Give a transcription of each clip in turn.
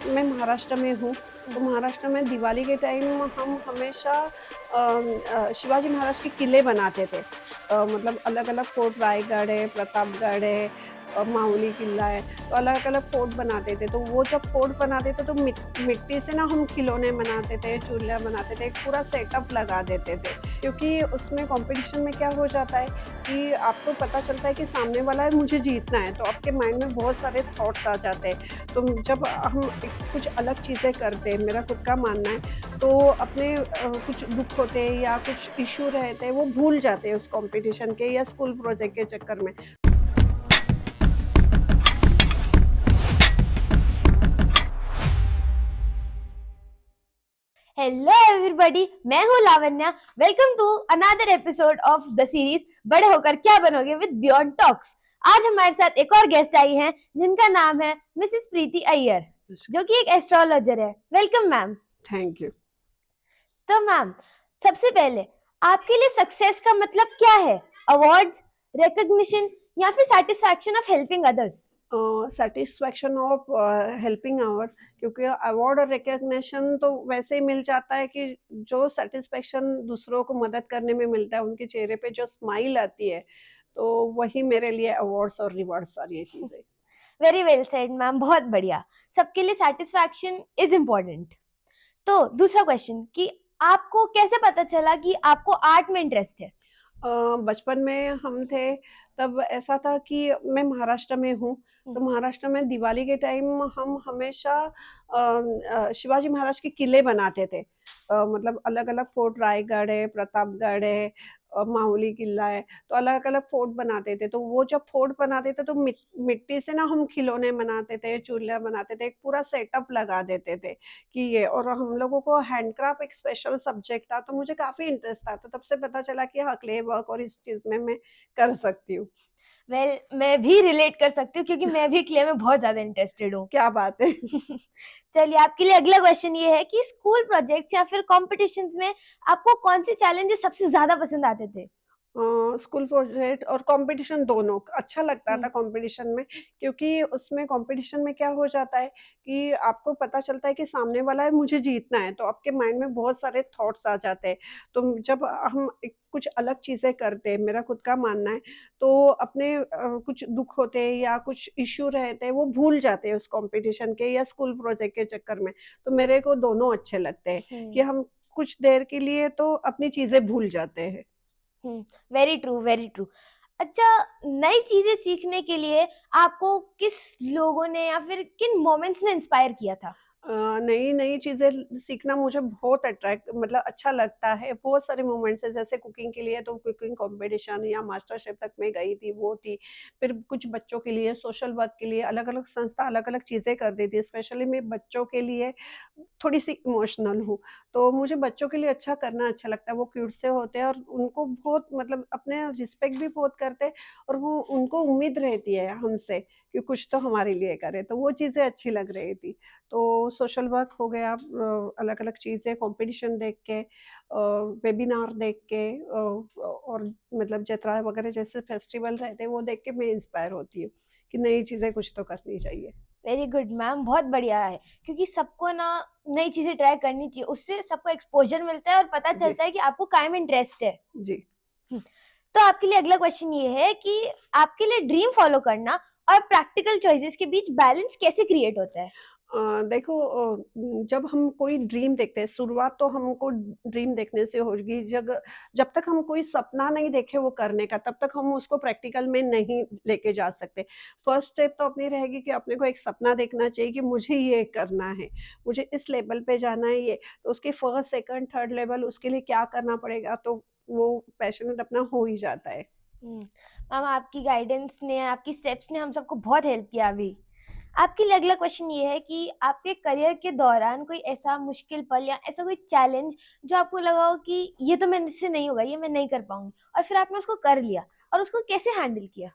मैं महाराष्ट्र में हूँ, हुँ। तो महाराष्ट्र में दिवाली के टाइम हम हमेशा शिवाजी महाराज के किले बनाते थे। मतलब अलग-अलग फोर्ट रायगढ़ है, प्रतापगढ़ है, माहुली किला है, तो अलग-अलग फोर्ट बनाते थे। तो वो जब फोर्ट बनाते थे तो मिट्टी से ना हम खिलौने बनाते थे, चूड़ियाँ बनाते थे, एक पूरा सेटअप लगा देते थे। क्योंकि उसमें कॉम्पिटिशन में क्या हो जाता है कि आपको पता चलता है कि सामने वाला है, मुझे जीतना है, तो आपके माइंड में बहुत सारे थॉट्स आ जाते हैं। तो जब हम एक कुछ अलग चीज़ें करते हैं, मेरा खुद का मानना है, तो अपने कुछ दुःख होते हैं या कुछ इश्यू रहते हैं, वो भूल जाते हैं उस कॉम्पिटिशन के या स्कूल प्रोजेक्ट के चक्कर में। हेलो एवरीबॉडी, मैं हूँ Lavanya. Welcome to another episode of the series बड़े होकर क्या बनोगे विद बियॉन्ड टॉक्स। आज हमारे साथ एक और गेस्ट आई हैं जिनका नाम है मिसेस प्रीति अय्यर, जो कि एक एस्ट्रोलॉजर है। Welcome ma'am. Thank you. तो मैम, सबसे पहले आपके लिए सक्सेस का मतलब क्या है? अवार्ड्स, रिकॉग्निशन या फिर satisfaction of helping others? Satisfaction of helping our, क्योंकि अवार्ड और रिकॉग्निशन तो वैसे ही मिल जाता है कि जो सैटिस्फैक्शन दूसरों को मदद करने में मिलता है, उनके चेहरे पे जो स्माइल आती है, तो वही मेरे लिए अवार्ड्स और रिवार्ड्स सारी ये चीज़ें। वेरी वेल सेड मैम, बहुत बढ़िया। सबके लिए सेटिस्फैक्शन इज इम्पोर्टेंट। तो दूसरा क्वेश्चन कि आपको कैसे पता चला कि आपको आर्ट में इंटरेस्ट है? बचपन में हम थे तब ऐसा था कि मैं महाराष्ट्र में हूँ, तो महाराष्ट्र में दिवाली के टाइम हम हमेशा शिवाजी महाराज के किले बनाते थे। मतलब अलग-अलग फोर्ट रायगढ़ है, प्रतापगढ़ है, माहुली किला है, तो अलग-अलग फोर्ट बनाते थे। तो वो जब फोर्ट बनाते थे तो मिट्टी से ना हम खिलौने बनाते थे, चूड़ियाँ बनाते थे, एक पूरा सेटअप लगा देते थे। कि ये और हम लोगों को हैंडक्राफ्ट एक स्पेशल सब्जेक्ट था, तो मुझे काफ़ी इंटरेस्ट था, तो तब से पता चला कि हाँ, क्ले वर्क और इस चीज़ में मैं कर सकती हूँ। वेल, मैं भी रिलेट कर सकती हूँ क्योंकि मैं भी क्ले में बहुत ज्यादा इंटरेस्टेड हूँ। क्या बात है! चलिए, आपके लिए अगला क्वेश्चन ये है कि स्कूल प्रोजेक्ट्स या फिर कॉम्पिटिशन्स में आपको कौन से चैलेंजेस सबसे ज्यादा पसंद आते थे? स्कूल प्रोजेक्ट और कॉम्पिटिशन दोनों अच्छा लगता था हम्म। कॉम्पिटिशन में, क्योंकि उसमें कॉम्पिटिशन में क्या हो जाता है कि आपको पता चलता है कि सामने वाला है, मुझे जीतना है, तो आपके माइंड में बहुत सारे थॉट्स आ जाते हैं। तो जब हम एक कुछ अलग चीज़ें करते हैं, मेरा खुद का मानना है, तो अपने कुछ दुःख होते हैं या कुछ इश्यू रहते हैं, वो भूल जाते हैं उस कॉम्पिटिशन के या स्कूल प्रोजेक्ट के चक्कर में। तो मेरे को दोनों अच्छे लगते हैं कि हम कुछ देर के लिए तो अपनी चीज़ें भूल जाते हैं। Very true, very true. अच्छा, नई चीजें सीखने के लिए आपको किस लोगों ने या फिर किन मोमेंट्स ने इंस्पायर किया था? नई-नई चीज़ें सीखना मुझे बहुत अट्रैक्ट मतलब अच्छा लगता है। बहुत सारे मोमेंट्स हैं, जैसे कुकिंग के लिए तो कुकिंग कॉम्पिटिशन या मास्टर शेफ़ तक मैं गई थी, वो थी। फिर कुछ बच्चों के लिए, सोशल वर्क के लिए अलग-अलग संस्था अलग-अलग चीज़ें कर देती है। स्पेशली मैं बच्चों के लिए थोड़ी-सी इमोशनल हूँ, तो मुझे बच्चों के लिए अच्छा करना अच्छा लगता है। वो क्यूट से होते हैं और उनको बहुत मतलब अपने रिस्पेक्ट भी बहुत करते हैं और वो उनको उम्मीद रहती है हमसे कि कुछ तो हमारे लिए करे, तो वो चीज़ें अच्छी लग रही थी। तो सोशल वर्क हो गया, अलग-अलग चीज़ें कॉम्पिटिशन देख के, वेबिनार देख के, और मतलब जत्रा वगैरह जैसे फेस्टिवल रहते हैं वो देख के मैं इंस्पायर होती हूँ कि नई चीज़ें कुछ तो करनी चाहिए। वेरी गुड मैम, बहुत बढ़िया है। क्योंकि सबको ना नई चीजें ट्राई करनी चाहिए, उससे सबको एक्सपोजर मिलता है और पता जी, चलता है कि आपको काय में इंटरेस्ट है। जी। हम्म, तो आपके लिए अगला क्वेश्चन ये है कि आपके लिए ड्रीम फॉलो करना और प्रैक्टिकल चॉइसेस के बीच बैलेंस कैसे क्रिएट होता है? देखो, जब हम कोई ड्रीम देखते हैं, शुरुआत तो हमको ड्रीम देखने से होगी। जब तक हम कोई सपना नहीं देखे वो करने का, तब तक हम उसको प्रैक्टिकल में नहीं लेके जा सकते। फर्स्ट स्टेप तो अपनी रहेगी कि अपने को एक सपना देखना चाहिए कि मुझे ये करना है, मुझे इस लेवल पे जाना है ये। तो उसकी फर्स्ट, सेकंड, थर्ड लेवल उसके लिए क्या करना पड़ेगा, तो वो पैशनेट अपना हो ही जाता है। मैम, आपकी गाइडेंस ने, आपकी स्टेप्स ने हम सबको बहुत हेल्प किया अभी। आपके लिए अगला क्वेश्चन ये है कि आपके करियर के दौरान कोई ऐसा मुश्किल पल या ऐसा कोई चैलेंज जो आपको लगा हो कि ये तो मेरे से नहीं होगा, ये मैं नहीं कर पाऊंगी, और फिर आपने उसको कर लिया, और उसको कैसे हैंडल किया?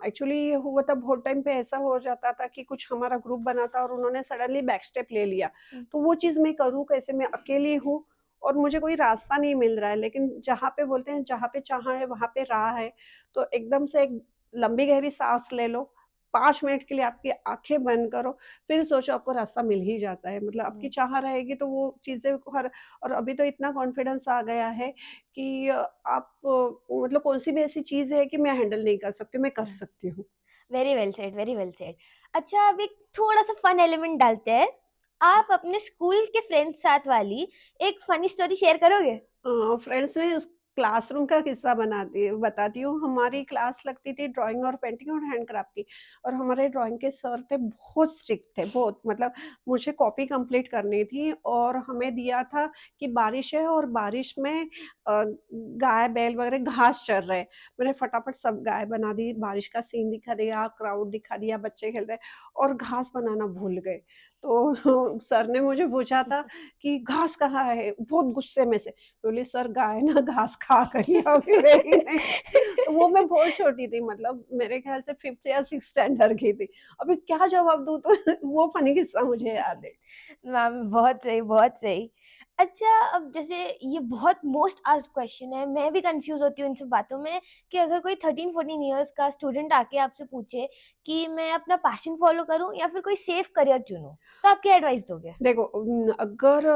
एक्चुअली ये हुआ था बहुत टाइम पे, ऐसा हो जाता था कि कुछ हमारा ग्रुप बना था और उन्होंने सडनली बैक स्टेप ले लिया। हम्म। तो वो चीज़ मैं करूँ कैसे? मैं अकेली हूँ और मुझे कोई रास्ता नहीं मिल रहा है, लेकिन जहाँ पे बोलते हैं जहाँ पे चाह है वहाँ पे राह है। तो एकदम से एक लंबी गहरी साँस ले लो, 5 मिनट के लिए आपकी आँखें बंद करो, फिर सोचो आपको रास्ता मिल ही जाता है। मतलब आपकी चाह रहेगी तो वो चीज़ें हर और अभी तो इतना कॉन्फिडेंस आ गया है कि आप मतलब कौन-सी भी ऐसी चीज़ है कि मैं हैंडल नहीं कर सकती, मैं कर हुँ। सकती हूँ। Very well said, very well said. अच्छा, अब एक थोड़ा-सा फन एलिमेंट डालते हैं। आप अपने स्कूल के फ्रेंड्स साथ वाली एक फनी स्टोरी शेयर करोगे? फ्रेंड्स में उस क्लासरूम का किस्सा बताती हूँ। हमारी क्लास लगती थी ड्राइंग और पेंटिंग और हैंडक्राफ्ट की और हमारे ड्राइंग के सर थे बहुत स्ट्रिक्ट थे, बहुत मतलब मुझे कॉपी कंप्लीट करनी थी और हमें दिया था कि बारिश है और बारिश में गाय, बैल वगैरह घास चर रहे हैं। मैंने फटाफट सब गाय बना दी, बारिश का सीन दिखा दिया, क्राउड दिखा दिया, बच्चे खेल रहे और घास बनाना भूल गए। तो सर ने मुझे पूछा था कि घास कहाँ है? बहुत गुस्से में से। बोली सर गाय ना घास खा गई अभी रही नहीं। तो वो मैं बहुत छोटी थी मतलब मेरे ख़्याल से 5th या 6th स्टैंडर्ड की थी। अभी क्या जवाब दूँ तो वो फ़नी किस्सा मुझे याद है। मैम बहुत सही, बहुत सही। अच्छा, अब जैसे ये बहुत मोस्ट आस्क्ड क्वेश्चन है, मैं भी कन्फ्यूज़ होती हूँ इन सब बातों में कि अगर कोई 13-14 इयर्स का स्टूडेंट आके आपसे पूछे कि मैं अपना पैशन फ़ॉलो करूँ या फिर कोई सेफ करियर चुनूँ, तो आप क्या एडवाइस दोगे? देखो अगर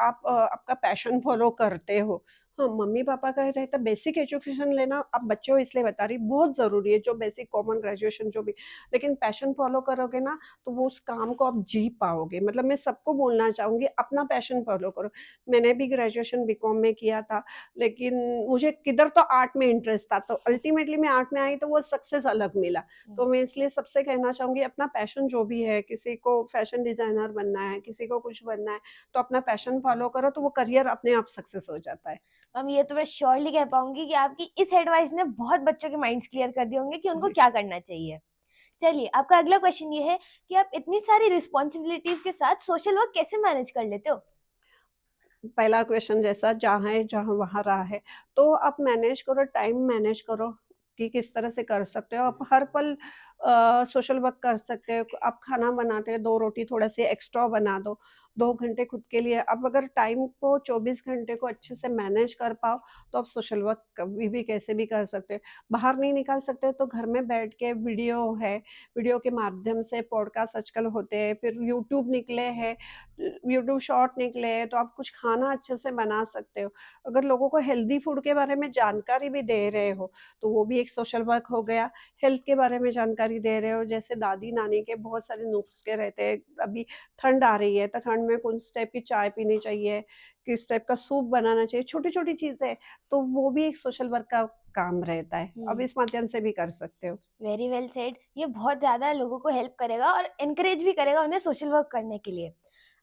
आप आपका पैशन फ़ॉलो करते हो, हाँ, मम्मी-पापा कह रहे थे बेसिक एजुकेशन लेना आप बच्चे हो इसलिए बता रही, बहुत ज़रूरी है जो बेसिक कॉमन ग्रेजुएशन जो भी लेकिन पैशन फ़ॉलो करोगे ना, तो वो उस काम को आप जी पाओगे। मतलब मैं सबको बोलना चाहूँगी अपना पैशन फ़ॉलो करो। मैंने भी ग्रेजुएशन बीकॉम में किया था, लेकिन मुझे किधर तो आर्ट में इंटरेस्ट था, तो अल्टीमेटली मैं आर्ट में आई तो वो सक्सेस अलग मिला। हुँ। तो मैं इसलिए सबसे कहना चाहूँगी अपना पैशन जो भी है, किसी को फैशन डिज़ाइनर बनना है, किसी को कुछ बनना है, तो अपना पैशन फ़ॉलो करो तो वो करियर अपने आप सक्सेस हो जाता है। मैम ये तो मैं श्योरली कह पाऊँगी कि आपकी इस एडवाइस ने बहुत बच्चों के माइंड्स क्लियर कर दिए होंगे कि उनको जी। क्या करना चाहिए। चलिए, आपका अगला क्वेश्चन ये है कि आप इतनी सारी रिस्पॉन्सिबिलिटीज़ के साथ सोशल वर्क कैसे मैनेज कर लेते हो? पहला क्वेश्चन जैसा जहाँ है जहाँ वहाँ रहा है, तो आप मैनेज करो, टाइम मैनेज करो कि किस तरह से कर सकते हो। आप हर पल सोशल वर्क कर सकते हो। आप खाना बनाते हो, 2 रोटी थोड़ा-सी एक्स्ट्रा बना दो, 2 घंटे खुद के लिए। आप अगर टाइम को 24 घंटे को अच्छे से मैनेज कर पाओ, तो आप सोशल वर्क कभी भी कैसे भी कर सकते हो। बाहर नहीं निकाल सकते तो घर में बैठ के वीडियो है, वीडियो के माध्यम से पॉडकास्ट आजकल होते हैं, फिर यूट्यूब निकले हैं यूट्यूब शॉर्ट निकले हैं, तो आप कुछ खाना अच्छे से बना सकते हो। अगर लोगों को हेल्दी फूड के बारे में जानकारी भी दे रहे हो, तो वो भी एक सोशल वर्क हो गया। हेल्थ के बारे में जानकारी दे रहे हो, जैसे दादी-नानी के बहुत सारे नुस्खे रहते हैं। अभी ठंड आ रही है, तो ठंड में कौन सी टाइप की चाय पीनी चाहिए, किस टाइप का सूप बनाना चाहिए, छोटी-छोटी चीज़ें, तो वो भी एक सोशल वर्क का काम रहता है। अब हुँ। इस माध्यम से भी कर सकते हो। Very well said. ये बहुत ज़्यादा लोगों को हेल्प करेगा और एनकरेज भी करेगा उन्हें सोशल वर्क करने के लिए।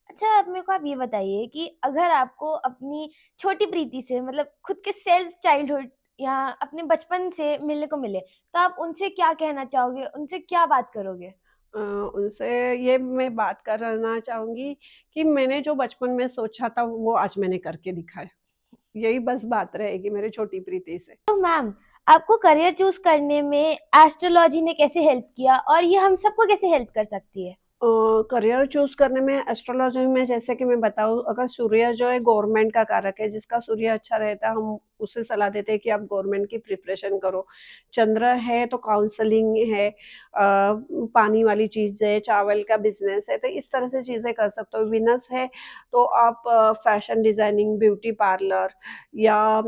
अच्छा, अब मेरे को आप ये बताइए कि अगर आपको अपनी छोटी प्रीति से मतलब खुद के सेल्फ चाइल्डहुड या अपने बचपन से मिलने को मिले, तो आप उनसे क्या कहना चाहोगे? उनसे क्या बात करोगे? उनसे ये मैं बात करना चाहूँगी कि मैंने जो बचपन में सोचा था, वो आज मैंने करके दिखाया। यही बस बात रहेगी मेरी छोटी प्रीति से। तो मैम, आपको करियर चूज़ करने में एस्ट्रोलॉजी ने कैसे हेल्प किया और ये हम सबको कैसे हेल्प कर सकती है? करियर चूज़ करने में एस्ट्रोलॉजी में जैसे कि मैं बताऊँ अगर सूर्य जो है गवर्नमेंट का कारक है, जिसका सूर्य अच्छा रहता है हम उसे सलाह देते हैं कि आप गवर्नमेंट की प्रिपरेशन करो। चंद्र है तो काउंसलिंग है पानी वाली चीज़ है, चावल का बिज़नेस है, तो इस तरह से चीज़ें कर सकते हो। विनस है तो आप फैशन डिज़ाइनिंग, ब्यूटी पार्लर या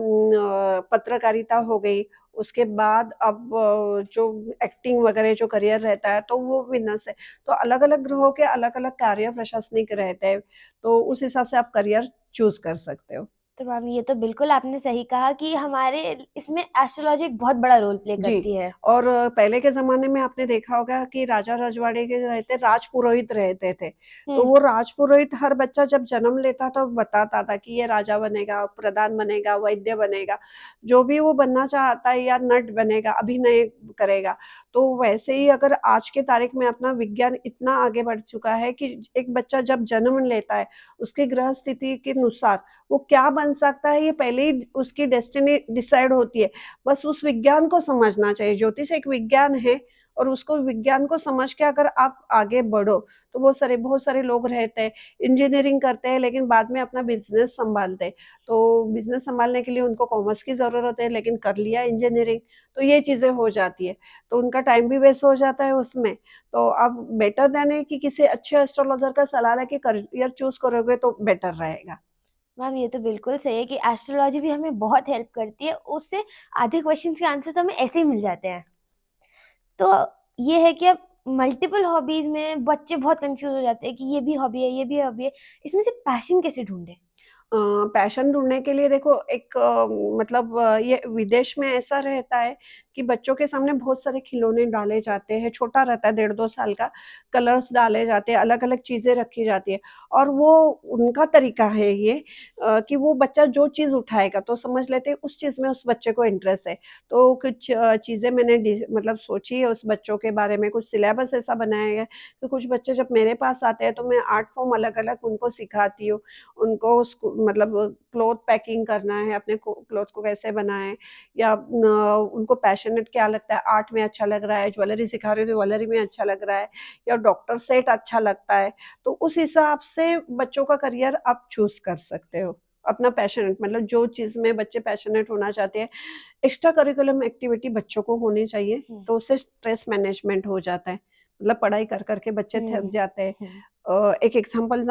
पत्रकारिता हो गई। उसके बाद अब जो एक्टिंग वगैरह जो करियर रहता है, तो वो विनस है। तो अलग-अलग ग्रहों के अलग-अलग कार्य प्रशासनिक रहते हैं, तो उस हिसाब से आप करियर चूज़ कर सकते हो। तो मैम ये तो बिल्कुल आपने सही कहा कि हमारे इसमें एस्ट्रोलॉजी एक बहुत बड़ा रोल प्ले जी, करती है। और पहले के ज़माने में आपने देखा होगा कि राजा-रजवाड़े के जो रहते राजपुरोहित रहते थे। तो हुँ। वो राजपुरोहित हर बच्चा जब जन्म लेता था, बताता था कि ये राजा बनेगा, प्रधान बनेगा, वैद्य बनेगा। जो भी वो बनना चाहता है या नट बनेगा, अभिनय करेगा। तो वैसे ही अगर आज के तारीख में अपना विज्ञान इतना आगे बढ़ चुका है कि एक बच्चा जब जन्म लेता है, उसकी ग्रह स्थिति के अनुसार वो क्या बन सकता है, ये पहले ही उसकी डेस्टिनी डिसाइड होती है। बस उस विज्ञान को समझना चाहिए। ज्योतिष एक विज्ञान है और उसको विज्ञान को समझ के अगर आप आगे बढ़ो, तो बहुत सारे लोग रहते हैं, इंजीनियरिंग करते हैं लेकिन बाद में अपना बिज़नेस सँभालते हैं। तो बिज़नेस सँभालने के लिए उनको कॉमर्स की ज़रूरत है लेकिन कर लिया इंजीनियरिंग, तो ये चीज़ें हो जाती है। तो उनका टाइम भी वेस्ट हो जाता है उसमें। तो आप बेटर देन है कि किसी अच्छे एस्ट्रोलॉज़र का सलाह लेके करियर चूज़ करोगे तो बेटर रहेगा। मैम ये तो बिल्कुल सही है कि एस्ट्रोलॉजी भी हमें बहुत हेल्प करती है, उससे आधे क्वेश्चंस के आंसर्स हमें ऐसे ही मिल जाते हैं। तो ये है कि अब मल्टीपल हॉबीज में बच्चे बहुत कंफ्यूज हो जाते हैं कि ये भी हॉबी है, ये भी हॉबी है, इसमें से पैशन कैसे ढूंढे? पैशन ढूँढने के लिए देखो एक मतलब ये विदेश में ऐसा रहता है कि बच्चों के सामने बहुत सारे खिलौने डाले जाते हैं, छोटा रहता है 1.5-2 साल का, कलर्स डाले जाते हैं, अलग-अलग चीज़ें रखी जाती हैं और वो उनका तरीका है ये कि वो बच्चा जो चीज़ उठाएगा तो समझ लेते हैं उस चीज़ में उस बच्चे को इंटरेस्ट है। तो कुछ चीज़ें मैंने मतलब सोची है उस बच्चों के बारे में, कुछ सिलेबस ऐसा बनाया है कि कुछ बच्चे जब मेरे पास आते हैं तो मैं आर्ट फॉर्म अलग-अलग उनको सिखाती हूँ। उनको उसको मतलब क्लॉथ पैकिंग करना है, अपने को क्लॉथ को कैसे बनाएँ या उनको पैशनेट क्या लगता है, आर्ट में अच्छा लग रहा है, ज्वेलरी सिखा रही हूँ तो ज्वेलरी में अच्छा लग रहा है या डॉक्टर सेट अच्छा लगता है। तो उस हिसाब से बच्चों का करियर आप चूज़ कर सकते हो। अपना पैशनेट मतलब जो चीज़ में बच्चे पैशनेट होना चाहते हैं, एक्स्ट्रा करिकुलम एक्टिविटी बच्चों को होनी चाहिए, हुँ, तो उससे स्ट्रेस मैनेजमेंट हो जाता है। मतलब पढ़ाई कर के बच्चे थक हुँ, जाते हैं। हुँ, एक एग्ज़ाम्पल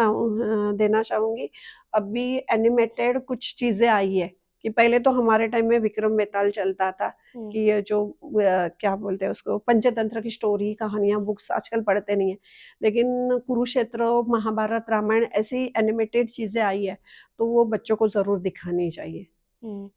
देना चाहूँगी, अभी एनिमेटेड कुछ चीज़ें आई है कि पहले तो हमारे टाइम में विक्रम बेताल चलता था हुँ, कि ये जो क्या बोलते हैं उसको पंचतंत्र की स्टोरी, कहानियाँ, बुक्स आजकल पढ़ते नहीं हैं। लेकिन कुरुक्षेत्र, महाभारत, रामायण ऐसी एनिमेटेड चीज़ें आई है, तो वो बच्चों को ज़रूर दिखानी चाहिए। हुँ।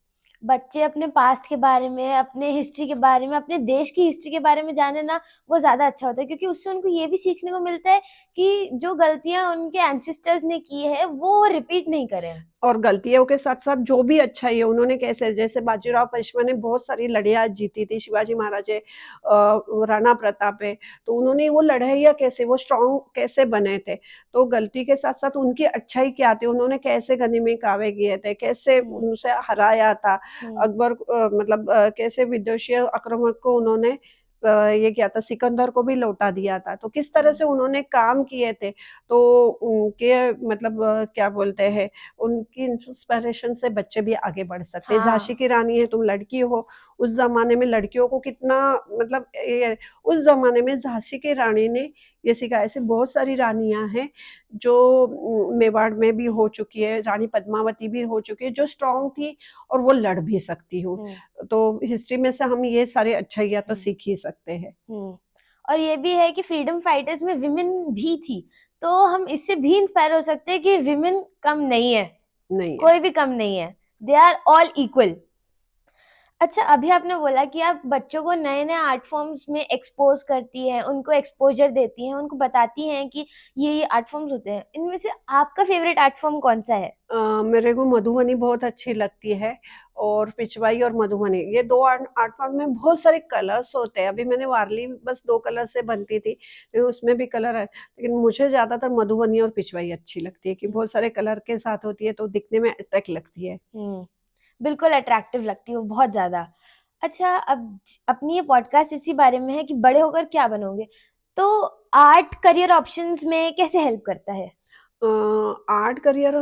बच्चे अपने पास्ट के बारे में, अपने हिस्ट्री के बारे में, अपने देश की हिस्ट्री के बारे में जाने ना, वो ज़्यादा अच्छा होता है क्योंकि उससे उनको ये भी सीखने को मिलता है कि जो गलतियाँ उनके एंसेस्टर्स ने की है, वो रिपीट नहीं करें। और गलतियों के साथ-साथ जो भी अच्छाई है उन्होंने कैसे जैसे बाजीराव पेशवा ने बहुत सारी लड़ाइयाँ जीती थी, शिवाजी महाराज है राणा प्रताप है, तो उन्होंने वो लड़ाइयाँ कैसे वो स्ट्रॉन्ग कैसे बने थे। तो गलती के साथ-साथ उनकी अच्छाई क्या थी, उन्होंने कैसे गनी में कावे किए थे, कैसे हुँ, उनसे हराया था। हुँ, अकबर मतलब कैसे विदेशी आक्रमण को उन्होंने ये किया था, सिकंदर को भी लौटा दिया था। तो किस तरह हुँ, से उन्होंने काम किए थे, तो उनके मतलब क्या बोलते हैं उनकी इंस्पिरेशन से बच्चे भी आगे बढ़ सकते हैं। झाँसी हाँ, की रानी है, तुम लड़की हो, उस ज़माने में लड़कियों को कितना मतलब ये उस ज़माने में झाँसी की रानी ने ये सिखाया। ऐसी बहुत सारी रानियाँ हैं जो मेवाड़ में भी हो चुकी है, रानी पद्मावती भी हो चुकी है, जो स्ट्रॉन्ग थी और वो लड़ भी सकती हो। हुँ, तो हिस्ट्री में से हम ये सारी अच्छाइयाँ तो हुँ, सीख ही सकते हैं। हुँ। और ये भी है कि फ्रीडम फाइटर्स में विमेन भी थी, तो हम इससे भी इंस्पायर हो सकते हैं कि विमेन कम नहीं है, नहीं है। कोई भी कम नहीं है। They are all equal. अच्छा, अभी आपने बोला कि आप बच्चों को नए-नए आर्ट फॉर्म्स में एक्सपोज़ करती हैं, उनको एक्सपोज़र देती हैं, उनको बताती हैं कि ये आर्ट फॉर्म्स होते हैं। इनमें से आपका फ़ेवरेट आर्ट फॉर्म कौन-सा है? मेरे को मधुबनी बहुत अच्छी लगती है और पिचवाई और मधुबनी ये 2 आर्ट आर्ट फॉर्म में बहुत सारे कलर्स होते हैं। अभी मैंने वारली बस 2 कलर से बनती थी, लेकिन उसमें भी कलर है। लेकिन मुझे ज़्यादातर मधुबनी और पिचवाई अच्छी लगती है कि हुँ, बहुत सारे कलर के साथ होती है तो दिखने में अट्रैक्ट लगती है। हुँ। बिल्कुल अट्रैक्टिव लगती है वो बहुत ज़्यादा। अच्छा, अब अपनी ये पॉडकास्ट इसी बारे में है कि बड़े होकर क्या बनोगे? तो आर्ट करियर ऑप्शंस में कैसे हेल्प करता है? अ, आर्ट करियर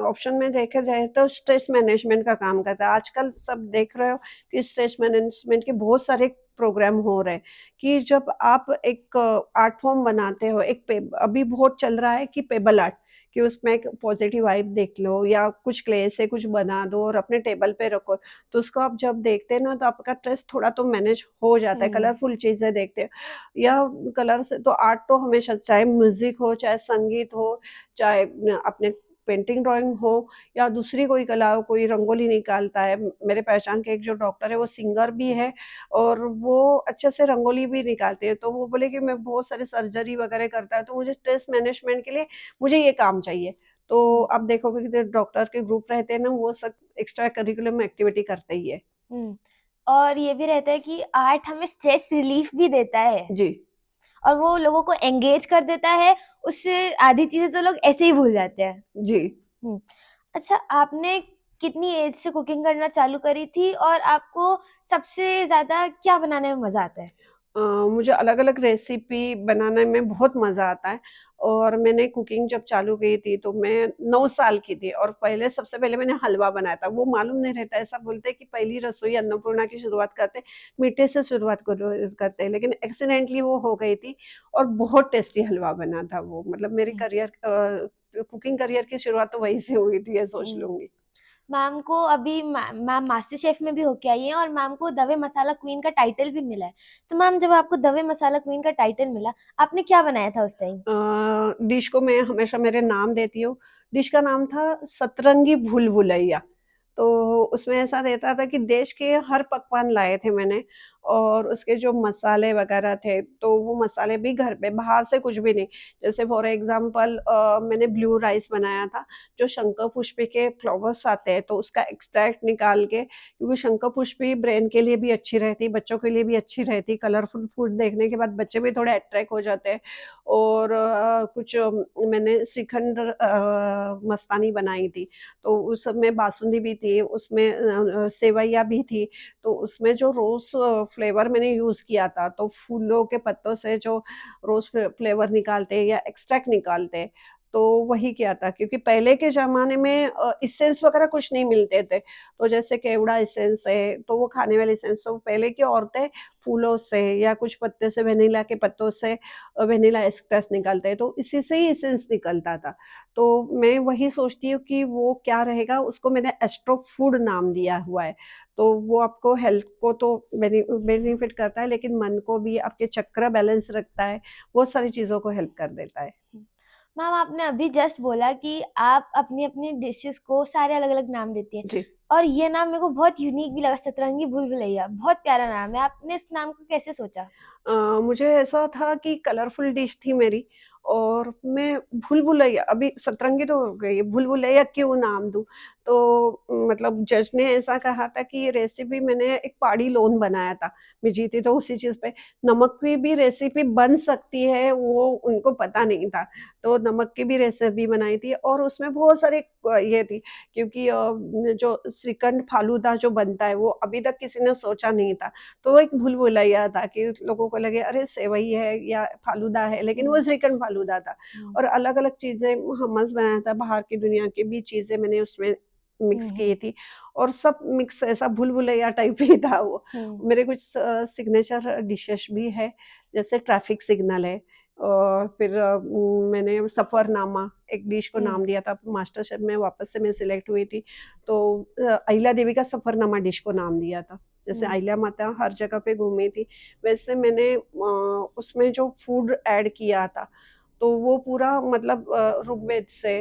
ऑप्शन में देखा जाए तो स्ट्रेस मैनेजमेंट का काम करता है। आजकल सब देख रहे हो कि स्ट्रेस मैनेजमेंट के बहुत सारे प्रोग्राम हो रहे हैं कि जब आप एक आर्ट फॉर्म बनाते हो, एक पे अभी बहुत चल रहा है कि पेबल आर्ट कि उसमें एक पॉजिटिव वाइब देख लो या कुछ क्ले से कुछ बना दो और अपने टेबल पे रखो। तो उसको आप जब देखते हैं ना तो आपका स्ट्रेस थोड़ा तो मैनेज हो जाता है, हुँ, कलरफुल चीज़ें देखते हो। या कलर से तो आर्ट तो हमेशा चाहे म्यूज़िक हो, चाहे संगीत हो, चाहे अपने पेंटिंग ड्राइंग हो या दूसरी कोई कला हो, कोई रंगोली निकालता है। मेरे पहचान के एक जो डॉक्टर है वो सिंगर भी है और वो अच्छे से रंगोली भी निकालते हैं। तो वो बोले कि मैं बहुत सारी सर्जरी वगैरह करता है तो मुझे स्ट्रेस मैनेजमेंट के लिए मुझे ये काम चाहिए। तो हुँ, आप देखोगे कि डॉक्टर के ग्रुप रहते हैं ना वो सब एक्स्ट्रा करिकुलम एक्टिविटी करते ही है। हुँ। और ये भी रहता है कि आर्ट हमें स्ट्रेस रिलीफ़ भी देता है जी, और वो लोगों को एंगेज कर देता है, उससे आधी चीज़ें तो लोग ऐसे ही भूल जाते हैं। जी। हुँ। अच्छा, आपने कितनी एज से कुकिंग करना चालू करी थी और आपको सबसे ज़्यादा क्या बनाने में मज़ा आता है? मुझे अलग-अलग रेसिपी बनाने में बहुत मज़ा आता है और मैंने कुकिंग जब चालू की थी तो मैं 9 साल की थी और पहले सबसे पहले मैंने हलवा बनाया था। वो मालूम नहीं रहता, ऐसा बोलते हैं कि पहली रसोई अन्नपूर्णा की शुरुआत करते हैं, मीठे से शुरुआत करते हैं, लेकिन एक्सीडेंटली वो हो गई थी और बहुत टेस्टी हलवा बना था वो। मतलब मेरे हुँ, कुकिंग करियर की शुरुआत तो वहीं से हुई थी, ये सोच हुँ। लूँगी। मैम को अभी मैम मास्टर शेफ में भी होके आई हैं और मैम को दवे मसाला क्वीन का टाइटल भी मिला है। तो मैम जब आपको दवे मसाला क्वीन का टाइटल मिला, आपने क्या बनाया था उस टाइम? डिश को मैं हमेशा मेरे नाम देती हूँ। डिश का नाम था सतरंगी भूल-भुलैया। तो उसमें ऐसा रहता था कि देश के हर पकवान लाए थे मैंने और उसके जो मसाले वगैरह थे, तो वो मसाले भी घर पे, बाहर से कुछ भी नहीं। जैसे फॉर एग्ज़ाम्पल मैंने ब्लू राइस बनाया था, जो शंकर-पुष्पी के फ्लावर्स आते हैं, तो उसका एक्सट्रैक्ट निकाल के, क्योंकि शंकर-पुष्पी ब्रेन के लिए भी अच्छी रहती, बच्चों के लिए भी अच्छी रहती। कलरफुल फूड देखने के बाद बच्चे भी थोड़े अट्रैक्ट हो जाते हैं। और कुछ मैंने श्रीखंड मस्तानी बनाई थी, तो उस समय बासुंदी भी थी, उसमें सेवइयाँ भी थी, तो उसमें जो रोज़ फ्लेवर मैंने यूज़ किया था, तो फूलों के पत्तों से जो रोज़ फ्लेवर निकालते हैं या एक्सट्रैक्ट निकालते हैं, तो वही किया था क्योंकि पहले के ज़माने में एसेंस वगैरह कुछ नहीं मिलते थे, तो जैसे केवड़ा एसेंस है, तो वो खाने वाले एसेंस, तो पहले की औरतें फूलों से या कुछ पत्ते से, वेनिला के पत्तों से वेनिला एक्सट्रैक्ट निकालते हैं, तो इसी से ही एसेंस निकलता था। तो मैं वही सोचती हूँ कि वो क्या रहेगा, उसको मैंने एस्ट्रो फूड नाम दिया हुआ है। तो वो आपको हेल्थ को तो बेनिफिट करता है, लेकिन मन को भी, आपके चक्र बैलेंस रखता है, बहुत सारी चीज़ों को हेल्प कर देता है। हुँ। मैम आपने अभी जस्ट बोला कि आप अपनी-अपनी डिशेज़ को सारे अलग-अलग नाम देती हैं जी। और ये नाम मेरे को बहुत यूनिक भी लगा सतरंगी भूल-भुलैया, बहुत प्यारा नाम है। आपने इस नाम को कैसे सोचा? मुझे ऐसा था कि कलरफुल डिश थी मेरी और मैं भूल-भुलैया, अभी सतरंगी तो हो गई, भूल-भुलैया क्यों नाम दूँ? तो मतलब जज ने ऐसा कहा था कि ये रेसिपी, मैंने एक पहाड़ी लोन बनाया था, मैं जीती तो उसी चीज़ पे। नमक की भी रेसिपी बन सकती है, वो उनको पता नहीं था। तो नमक की भी रेसिपी बनाई थी और उसमें बहुत सारे ये थी, क्योंकि जो श्रीखंड फालूदा जो बनता है, वो अभी तक किसी ने सोचा नहीं था। तो वो एक भूल-भुलैया था कि लोगों को लगे अरे सेवई है या फालूदा है, लेकिन वो हुँ, श्रीखंड फालूदा था। हुँ। और अलग-अलग चीज़ें, hummus बनाया था, बाहर की दुनिया की भी चीज़ें मैंने उसमें हुँ, मिक्स की हुँ, थी और सब मिक्स ऐसा भूल-भुलैया टाइप ही था वो। हुँ, मेरे कुछ सिग्नेचर डिशेज़ भी है, जैसे ट्रैफिक सिग्नल है और फिर मैंने सफ़रनामा एक डिश को हुँ, नाम दिया था, मास्टर शेफ़ में वापस से मैं सिलेक्ट हुई थी, तो अहिल्या देवी का सफ़रनामा डिश को नाम दिया था। जैसे हुँ, अहिल्या माता हर जगह पे घूमी थी, वैसे मैंने उसमें जो फूड ऐड किया था, तो वो पूरा मतलब ऋग्वेद से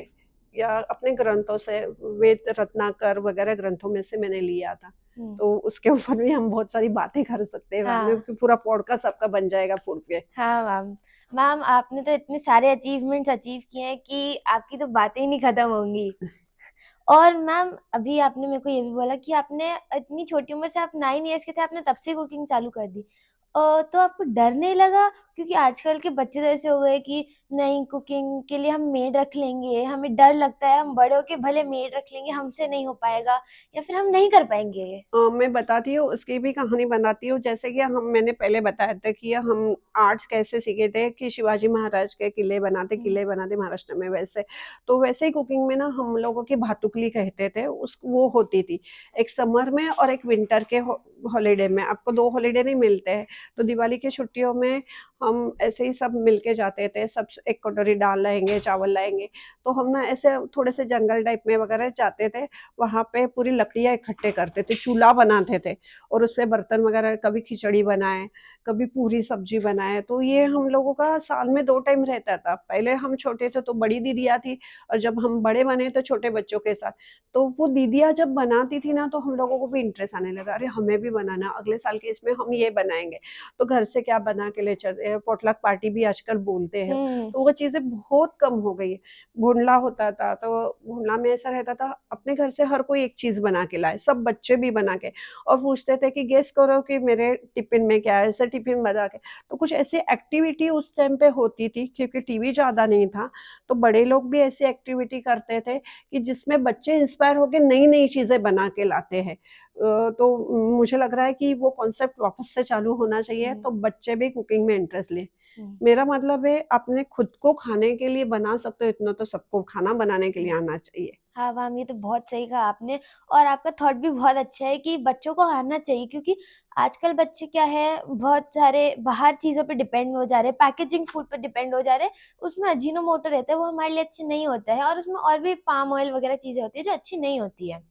या अपने ग्रंथों से, वेद रत्नाकर वगैरह ग्रंथों में से मैंने लिया था। हुँ। तो उसके ऊपर भी हम बहुत सारी बातें कर सकते हैं बाद में, हाँ, क्योंकि पूरा पॉडकास्ट आपका बन जाएगा फूड पे। हाँ मैम। मैम आपने तो इतने सारे अचीवमेंट्स अचीव किए हैं कि आपकी तो बातें ही नहीं खत्म होंगी। और मैम अभी आपने मेरे को ये भी बोला कि आपने इतनी छोटी उम्र से आप 9 इयर्स के थे, आपने तब से कुकिंग चालू कर दी। तो आपको डर नहीं लगा? क्योंकि आजकल के बच्चे तो ऐसे हो गए कि नहीं कुकिंग के लिए हम मेड रख लेंगे, हमें डर लगता है, हम बड़े होके भले मेड रख लेंगे, हमसे नहीं हो पाएगा या फिर हम नहीं कर पाएँगे ये। मैं बताती हूँ, उसकी भी कहानी बनाती हूँ। जैसे कि मैंने पहले बताया था कि हम आर्ट्स कैसे सीखे थे कि शिवाजी महाराज के हुँ, किले बनाते महाराष्ट्र में वैसे। तो वैसे ही कुकिंग में ना हम लोगों की भातुकली कहते थे, उस वो होती थी। एक समर में और एक विंटर के हॉलिडे में, आपको 2 हॉलिडे नहीं मिलते हैं। तो दिवाली की छुट्टियों में हम ऐसे ही सब मिल के जाते थे, सब एक कटोरी दाल लाएँगे, चावल लाएँगे। तो हम ना ऐसे थोड़े से जंगल टाइप में वगैरह जाते थे, वहाँ पे पूरी लकड़ियाँ इकट्ठे करते थे, चूल्हा बनाते थे और उसपे बर्तन वगैरह, कभी खिचड़ी बनाए, कभी पूरी सब्जी बनाए। तो ये हम लोगों का साल में 2 टाइम रहता था। पहले हम छोटे थे तो बड़ी दीदियाँ थी और जब हम बड़े बने तो छोटे बच्चों के साथ। तो वो दीदियाँ जब बनाती थी ना, तो हम लोगों को भी इंटरेस्ट आने लगा, अरे हमें भी बनाना, अगले साल के इसमें हम ये बनाएँगे। तो घर से क्या बना के ले चलते हैं, पॉटलक पार्टी भी आजकल बोलते हैं। हुँ, तो वो चीज़ें बहुत कम हो गई है। भुनला होता था, तो भुनला में ऐसा रहता था, अपने घर से हर कोई एक चीज़ बना के लाए, सब बच्चे भी बना के, और पूछते थे कि गेस करो कि मेरे टिफ़िन में क्या है? ऐसे टिफ़िन बना के। तो कुछ ऐसी एक्टिविटी उस टाइम पे होती थी, क्योंकि टीवी ज़्यादा नहीं था, तो बड़े लोग भी ऐसी एक्टिविटी करते थे कि जिसमें बच्चे इंस्पायर होके नई-नई चीज़ें बना के लाते हैं। तो मुझे लग रहा है कि वो कॉन्सेप्ट वापस से चालू होना चाहिए, हुँ, तो बच्चे भी कुकिंग में इंटरेस्ट लें। हुँ। मेरा मतलब है अपने खुद को खाने के लिए बना सकते हो, इतना तो सबको खाना बनाने के लिए हुँ। आना चाहिए। हाँ, मैम ये तो बहुत सही कहा आपने और आपका थॉट भी बहुत अच्छा है कि बच्चों को आना चाहिए क्योंकि आजकल बच्चे क्या है बहुत सारे बाहर चीज़ों पे डिपेंड हो जा रहे हैं, पैकेजिंग फूड पे डिपेंड हो जा रहे हैं, उसमें अजीनोमोटो रहता है वो हमारे लिए अच्छे नहीं होता है और उसमें और भी पाम ऑयल वगैरह चीज़ें होती हैं जो अच्छी नहीं होती है।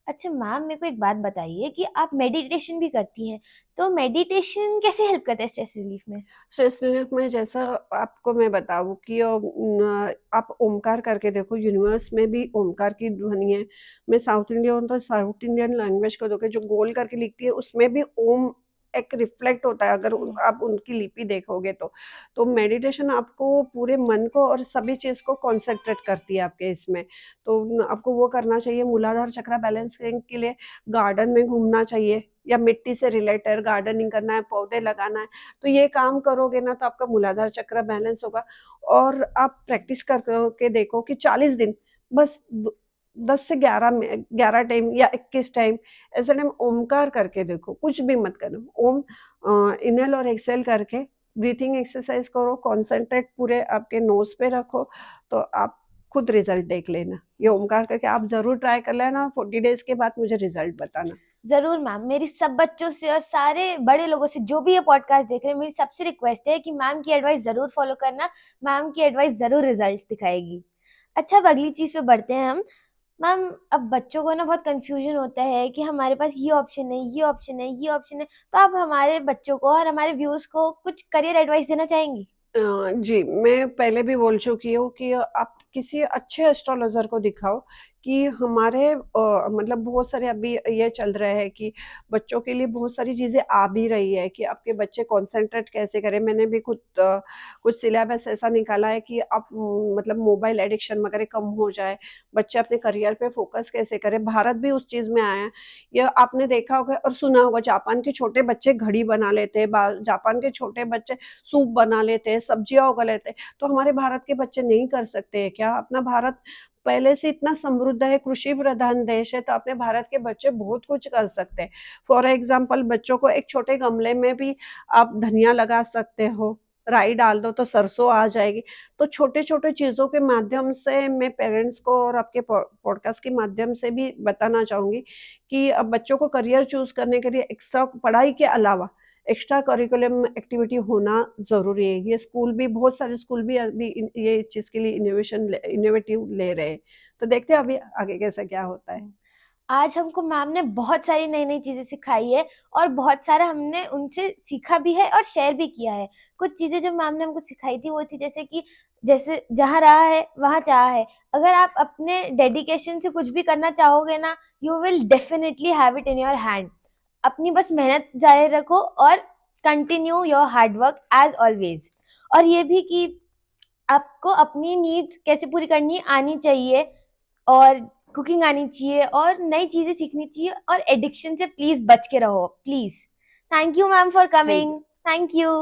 अच्छा मैम मेरे को एक बात बताइए कि आप मेडिटेशन भी करती हैं, तो मेडिटेशन कैसे हेल्प करता है स्ट्रेस रिलीफ में? स्ट्रेस रिलीफ में जैसा आपको मैं बताऊँ कि आप ओमकार करके देखो, यूनिवर्स में भी ओमकार की ध्वनि है। मैं साउथ इंडियन हूँ, तो साउथ इंडियन लैंग्वेज को देखो, जो गोल करके लिखती है उसमें भी ओम एक रिफ्लेक्ट होता है, अगर हुँ, आप उनकी लिपि देखोगे तो। तो मेडिटेशन आपको पूरे मन को और सभी चीज़ को कॉन्सेंट्रेट करती है आपके इसमें। तो आपको वो करना चाहिए। मूलाधार चक्र बैलेंसिंग के लिए गार्डन में घूमना चाहिए, या मिट्टी से रिलेटेड गार्डनिंग करना है, पौधे लगाना है। तो ये काम करोगे ना, तो आपका मूलाधार चक्र बैलेंस होगा। और आप प्रैक्टिस कर के देखो कि 40 दिन बस 10 से 11 में 11 टाइम या 21 टाइम ऐसे टाइम ओमकार करके देखो, कुछ भी मत करो। ओम इनहेल और एक्सहेल करके ब्रीथिंग एक्सरसाइज करो, कॉन्सेंट्रेट पूरे आपके नोज पे रखो, तो आप खुद रिजल्ट देख लेना। ये हुँ। ओमकार करके आप जरूर ट्राई कर लेना, 40 डेज के बाद मुझे रिजल्ट बताना। ज़रूर मैम, मेरी सब बच्चों से और सारे बड़े लोगों से जो भी ये पॉडकास्ट देख रहे हैं, मेरी सबसे रिक्वेस्ट है कि मैम की एडवाइस ज़रूर फ़ॉलो करना, मैम की एडवाइस ज़रूर रिज़ल्ट्स दिखाएगी। अच्छा अब अगली चीज़ पे बढ़ते हैं हम। मैम अब बच्चों को ना बहुत कन्फ्यूज़न होता है कि हमारे पास ये ऑप्शन है, ये ऑप्शन है, ये ऑप्शन है, तो आप हमारे बच्चों को और हमारे व्यूअर्स को कुछ करियर एडवाइस देना चाहेंगी? जी, मैं पहले भी बोल चुकी हूँ कि आप किसी अच्छे एस्ट्रोलॉज़र को दिखाओ, कि हमारे मतलब बहुत सारे अभी ये चल रहा है कि बच्चों के लिए बहुत सारी चीज़ें आ भी रही है, कि आपके बच्चे कॉन्संट्रेट कैसे करें। मैंने भी खुद कुछ सिलेबस ऐसा निकाला है कि आप मतलब मोबाइल एडिक्शन वगैरह कम हो जाए, बच्चे अपने करियर पे फ़ोकस कैसे करें। भारत भी उस चीज़ में आया है। ये आपने देखा होगा और सुना होगा, जापान के छोटे बच्चे घड़ी बना लेते हैं, बा जापान के छोटे बच्चे सूप बना लेते हैं, सब्जियाँ उगा लेते हैं। तो हमारे भारत के बच्चे नहीं कर सकते हैं क्या? अपना भारत पहले से इतना समृद्ध है, कृषि प्रधान देश है, तो अपने भारत के बच्चे बहुत कुछ कर सकते हैं। फॉर एग्ज़ाम्पल बच्चों को एक छोटे गमले में भी आप धनिया लगा सकते हो, राई डाल दो तो सरसों आ जाएगी। तो छोटे-छोटे चीज़ों के माध्यम से मैं पेरेंट्स को और आपके पॉडकास्ट के माध्यम से भी बताना चाहूँगी कि अब बच्चों को करियर चूज़ करने के लिए एक्स्ट्रा पढ़ाई के अलावा एक्स्ट्रा करिकुलम एक्टिविटी होना ज़रूरी है। ये स्कूल भी, बहुत सारे स्कूल भी अभी ये चीज़ के लिए इनोवेटिव ले रहे हैं। तो देखते हैं अभी आगे कैसा क्या होता है। हुँ। आज हमको मैम ने बहुत सारी नई-नई चीज़ें सिखाई है और बहुत सारा हमने उनसे सीखा भी है और शेयर भी किया है। कुछ चीज़ें जो मैम ने हमको सिखाई थी वो थी जैसे कि जैसे जहाँ राह है, वहाँ चाह है। अगर आप अपने डेडिकेशन से कुछ भी करना चाहोगे ना, you will definitely have it in your hand. अपनी बस मेहनत जारी रखो और continue your hard work as always. और ये भी कि आपको अपनी नीड्स कैसे पूरी करनी आनी चाहिए और कुकिंग आनी चाहिए और नई चीज़ें सीखनी चाहिए और एडिक्शन से प्लीज़ बच के रहो, please. Thank you ma'am for thank you. Coming. Thank you.